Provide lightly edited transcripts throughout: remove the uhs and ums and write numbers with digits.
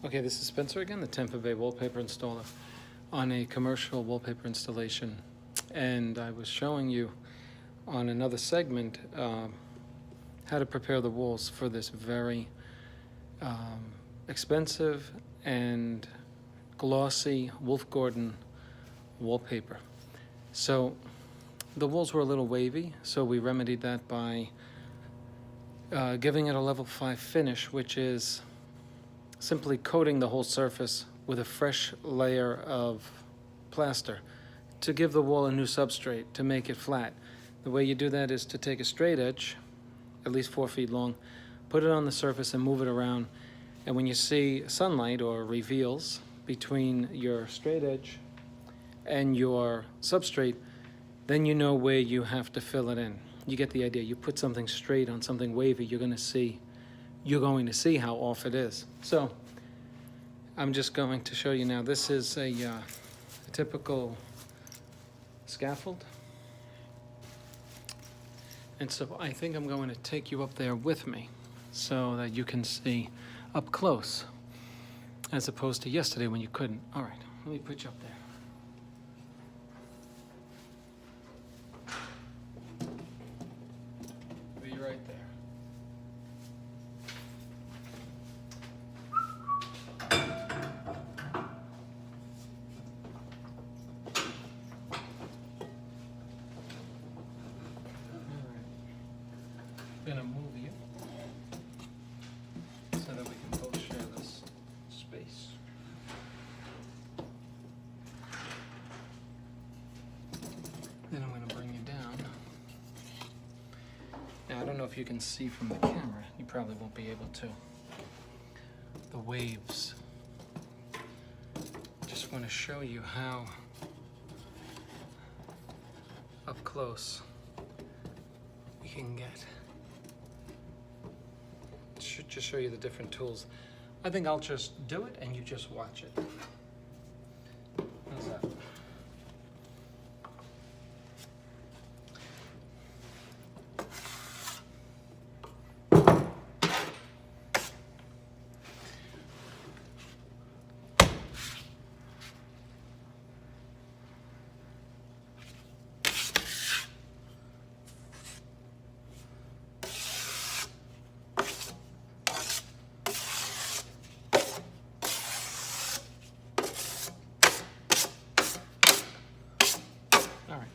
Okay, this is Spencer again, the Tampa Bay wallpaper installer on a commercial wallpaper installation. And I was showing you on another segment how to prepare the walls for this very expensive and glossy Wolf Gordon wallpaper. So the walls were a little wavy, so we remedied that by giving it a level 5 finish, which is simply coating the whole surface with a fresh layer of plaster to give the wall a new substrate, to make it flat. The way you do that is to take a straight edge, at least 4 feet long, put it on the surface and move it around, and when you see sunlight or reveals between your straight edge and your substrate, then you know where you have to fill it in. You get the idea. You put something straight on something wavy, you're going to see how off it is. So I'm just going to show you now. This is a typical scaffold. And so I think I'm going to take you up there with me so that you can see up close, as opposed to yesterday when you couldn't. All right, let me put you up there. Be right there. I'm going to move you so that we can both share this space. Then I'm going to bring you down. Now, I don't know if you can see from the camera. You probably won't be able to. The waves. Just want to show you how up close you can get. Should just show you the different tools. I think I'll just do it and you just watch it. How's that? All right.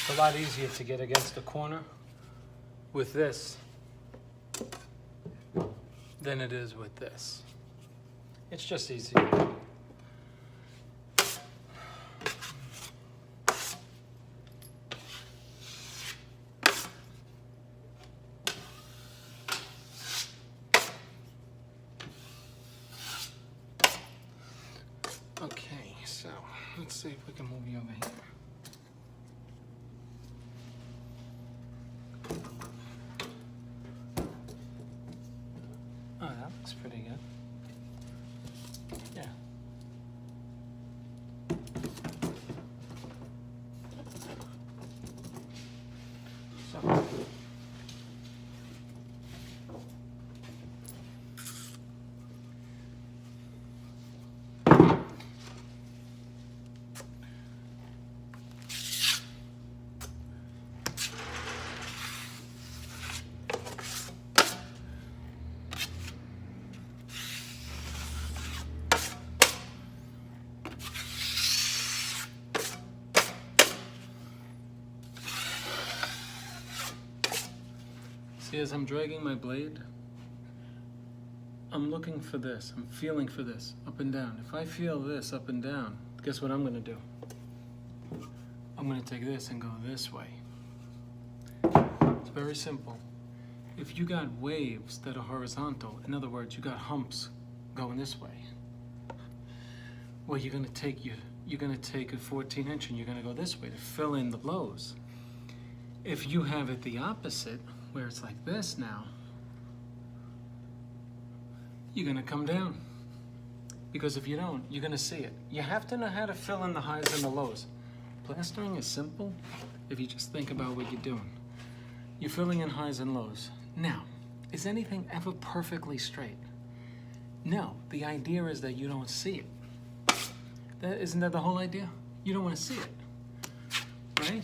It's a lot easier to get against the corner with this than it is with this. It's just easier. Okay, so let's see if we can move you over here. Oh, that looks pretty good. Yeah. So. See, as I'm dragging my blade, I'm looking for this, I'm feeling for this, up and down. If I feel this up and down, guess what I'm gonna do? I'm gonna take this and go this way. It's very simple. If you got waves that are horizontal, in other words, you got humps going this way, well, you're gonna take your you're going to take a 14-inch and you're going to go this way to fill in the lows. If you have it the opposite, where it's like this now, you're going to come down. Because if you don't, you're going to see it. You have to know how to fill in the highs and the lows. Plastering is simple if you just think about what you're doing. You're filling in highs and lows. Now, is anything ever perfectly straight? No. The idea is that you don't see it. Isn't that the whole idea? You don't want to see it, right?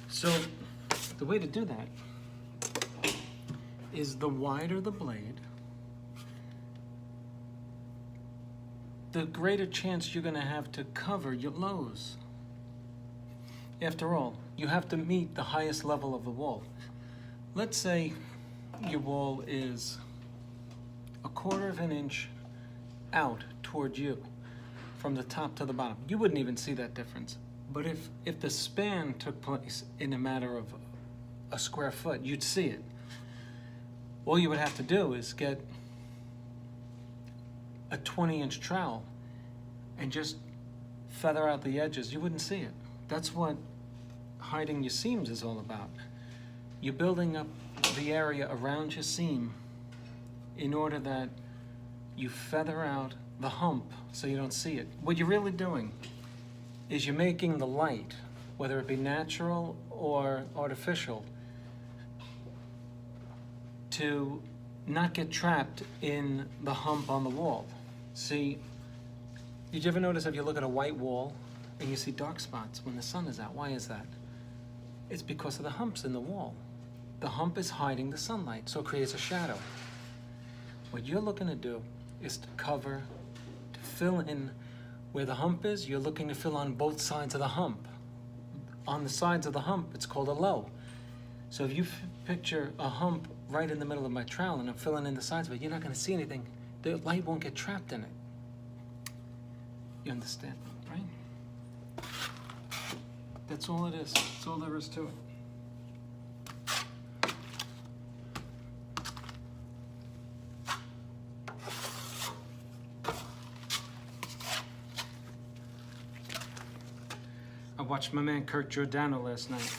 So the way to do that is the wider the blade, the greater chance you're going to have to cover your lows. After all, you have to meet the highest level of the wall. Let's say your wall is 1/4 of an inch out toward you from the top to the bottom. You wouldn't even see that difference. But if the span took place in a matter of a square foot, you'd see it. All you would have to do is get a 20-inch trowel and just feather out the edges. You wouldn't see it. That's what hiding your seams is all about. You're building up the area around your seam in order that you feather out the hump so you don't see it. What you're really doing is you're making the light, whether it be natural or artificial, to not get trapped in the hump on the wall. See, did you ever notice if you look at a white wall and you see dark spots when the sun is out? Why is that? It's because of the humps in the wall. The hump is hiding the sunlight, so it creates a shadow. What you're looking to do is to cover, to fill in where the hump is. You're looking to fill on both sides of the hump. On the sides of the hump, it's called a low. So if you picture a hump right in the middle of my trowel and I'm filling in the sides of it, you're not going to see anything. The light won't get trapped in it. You understand, right? That's all it is. That's all there is to it. I watched my man Kirk Giordano last night.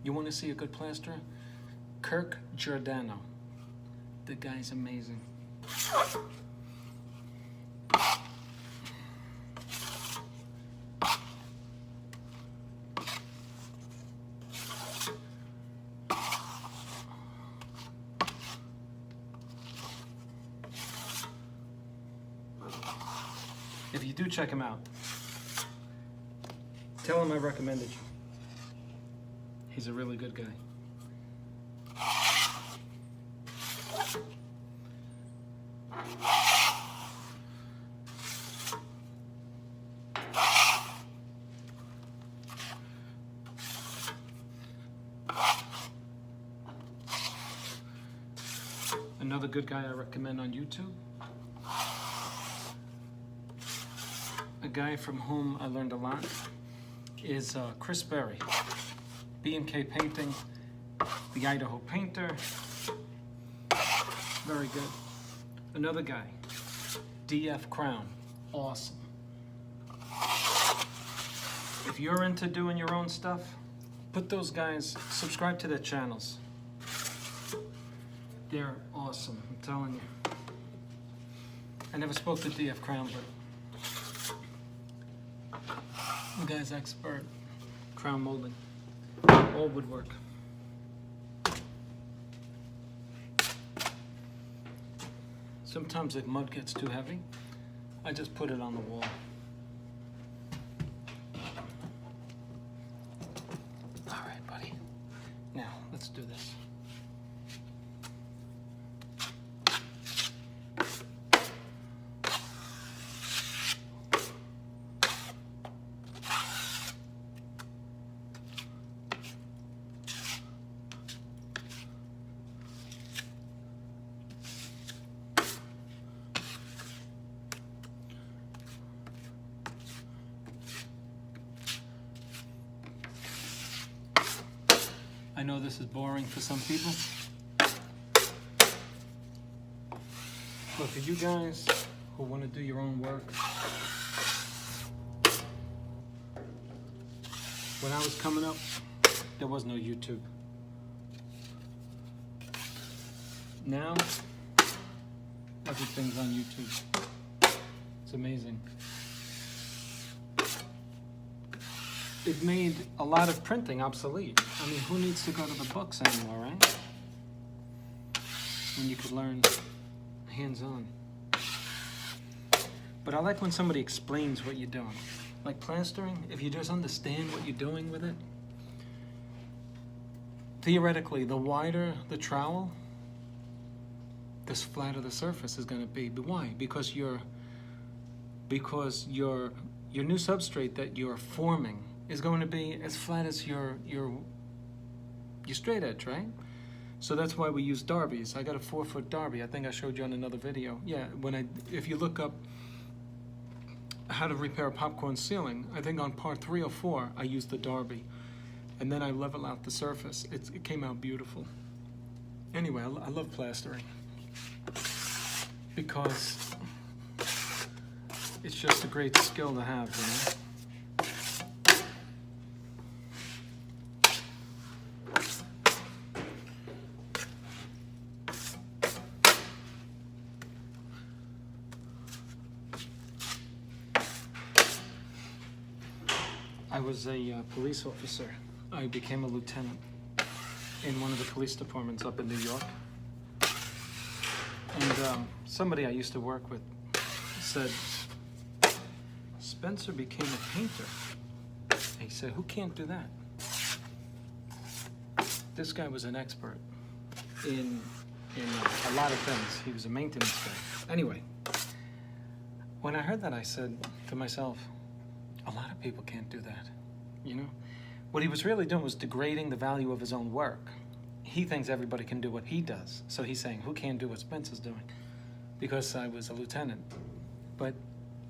You want to see a good plasterer? Kirk Giordano. The guy's amazing. If you do check him out, tell him I recommended you. He's a really good guy. Another good guy I recommend on YouTube, a guy from whom I learned a lot, is Chris Berry. B&K Painting, the Idaho Painter, very good. Another guy, DF Crown, awesome. If you're into doing your own stuff, put those guys, subscribe to their channels. They're awesome, I'm telling you. I never spoke to DF Crown, but the guy's expert, crown molding, all woodwork. Sometimes if mud gets too heavy, I just put it on the wall. All right, buddy. Now, let's do this. I know this is boring for some people, but for you guys who want to do your own work, When I was coming up, there was no YouTube. Now, everything's on YouTube. It's amazing. It made a lot of printing obsolete. I mean, who needs to go to the books anymore, right? When you could learn hands-on. But I like when somebody explains what you're doing. Like plastering, if you just understand what you're doing with it. Theoretically, the wider the trowel, the flatter the surface is going to be. But why? Because your new substrate that you're forming is going to be as flat as your straight edge, right? So that's why we use Darbies. I got a 4-foot Darby. I think I showed you on another video. Yeah, if you look up how to repair a popcorn ceiling, I think on part 3 or 4, I used the Darby. And then I level out the surface. It came out beautiful. Anyway, I love plastering. Because it's just a great skill to have, you know? I was a police officer. I became a lieutenant in one of the police departments up in New York. And somebody I used to work with said, Spencer became a painter. And he said, who can't do that? This guy was an expert in a lot of things. He was a maintenance guy. Anyway, when I heard that, I said to myself, a lot of people can't do that, you know? What he was really doing was degrading the value of his own work. He thinks everybody can do what he does. So he's saying, who can't do what Spencer's doing? Because I was a lieutenant. But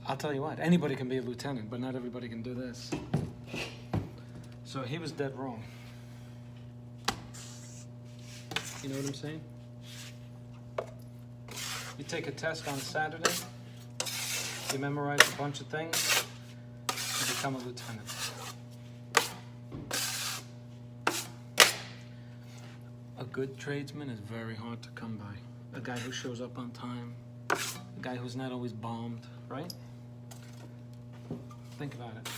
I'll tell you what, anybody can be a lieutenant, but not everybody can do this. So he was dead wrong. You know what I'm saying? You take a test on a Saturday, you memorize a bunch of things, you become a lieutenant. A good tradesman is very hard to come by. A guy who shows up on time, a guy who's not always bombed, right? Think about it.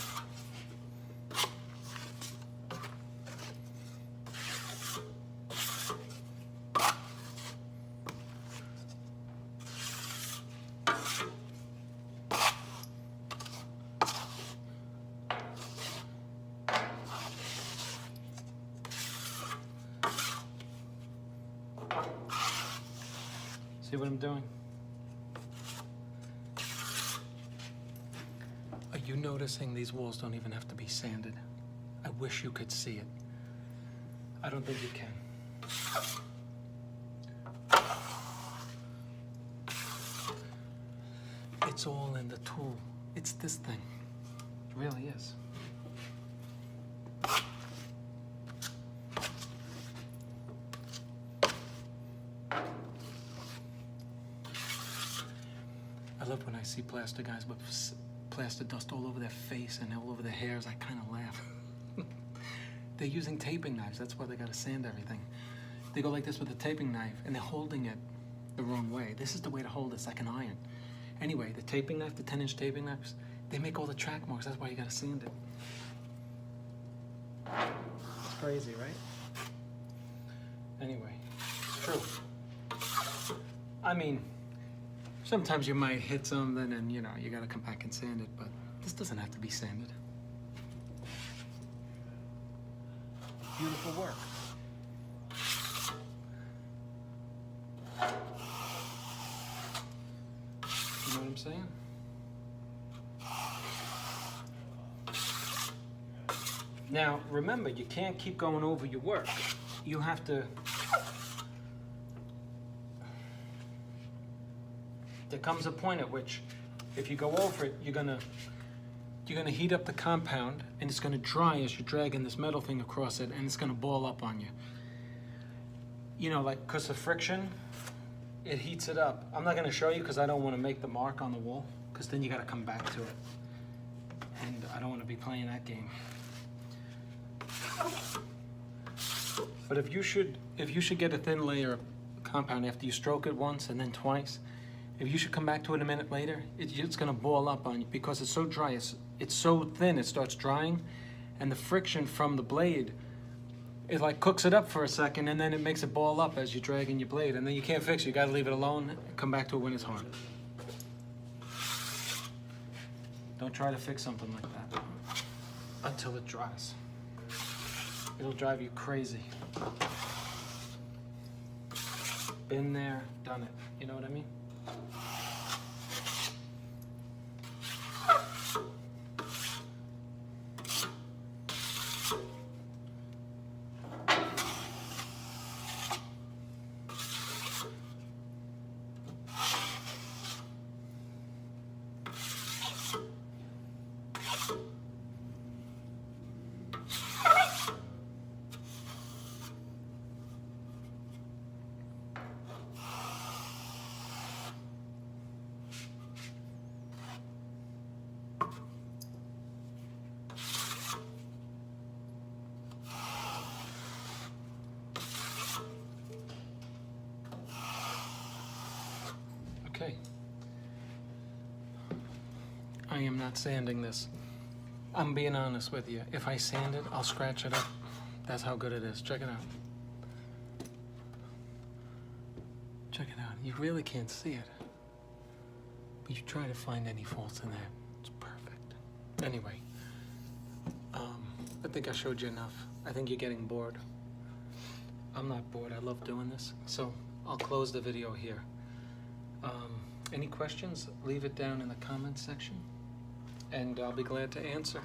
See what I'm doing? Are you noticing these walls don't even have to be sanded? I wish you could see it. I don't think you can. It's all in the tool. It's this thing. It really is. I love when I see plaster guys with plaster dust all over their face and all over their hairs. I kind of laugh. They're using taping knives. That's why they got to sand everything. They go like this with a taping knife, and they're holding it the wrong way. This is the way to hold it. It's like an iron. Anyway, the taping knife, the 10-inch taping knives, they make all the track marks. That's why you got to sand it. It's crazy, right? Anyway, it's true. I mean, sometimes you might hit something and, you know, you gotta come back and sand it, but this doesn't have to be sanded. Beautiful work. You know what I'm saying? Now, remember, you can't keep going over your work. You have to... There comes a point at which, if you go over it, you're gonna heat up the compound, and it's gonna dry as you're dragging this metal thing across it, and it's gonna ball up on you. You know, like, because of friction, it heats it up. I'm not gonna show you because I don't want to make the mark on the wall, because then you gotta come back to it, and I don't want to be playing that game. But if you should get a thin layer of compound after you stroke it once and then twice, if you should come back to it a minute later, it's going to ball up on you because it's so dry. It's so thin, it starts drying, and the friction from the blade, it like cooks it up for a second, and then it makes it ball up as you're dragging your blade, and then you can't fix it. You got to leave it alone and come back to it when it's hard. Don't try to fix something like that until it dries. It'll drive you crazy. Been there, done it. You know what I mean? Okay. I am not sanding this. I'm being honest with you. If I sand it, I'll scratch it up. That's how good it is. Check it out. Check it out. You really can't see it. But you try to find any faults in there. It's perfect. Anyway, I think I showed you enough. I think you're getting bored. I'm not bored. I love doing this. So I'll close the video here. Any questions, leave it down in the comments section, and I'll be glad to answer.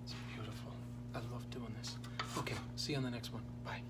It's beautiful. I love doing this. Okay, see you on the next one. Bye.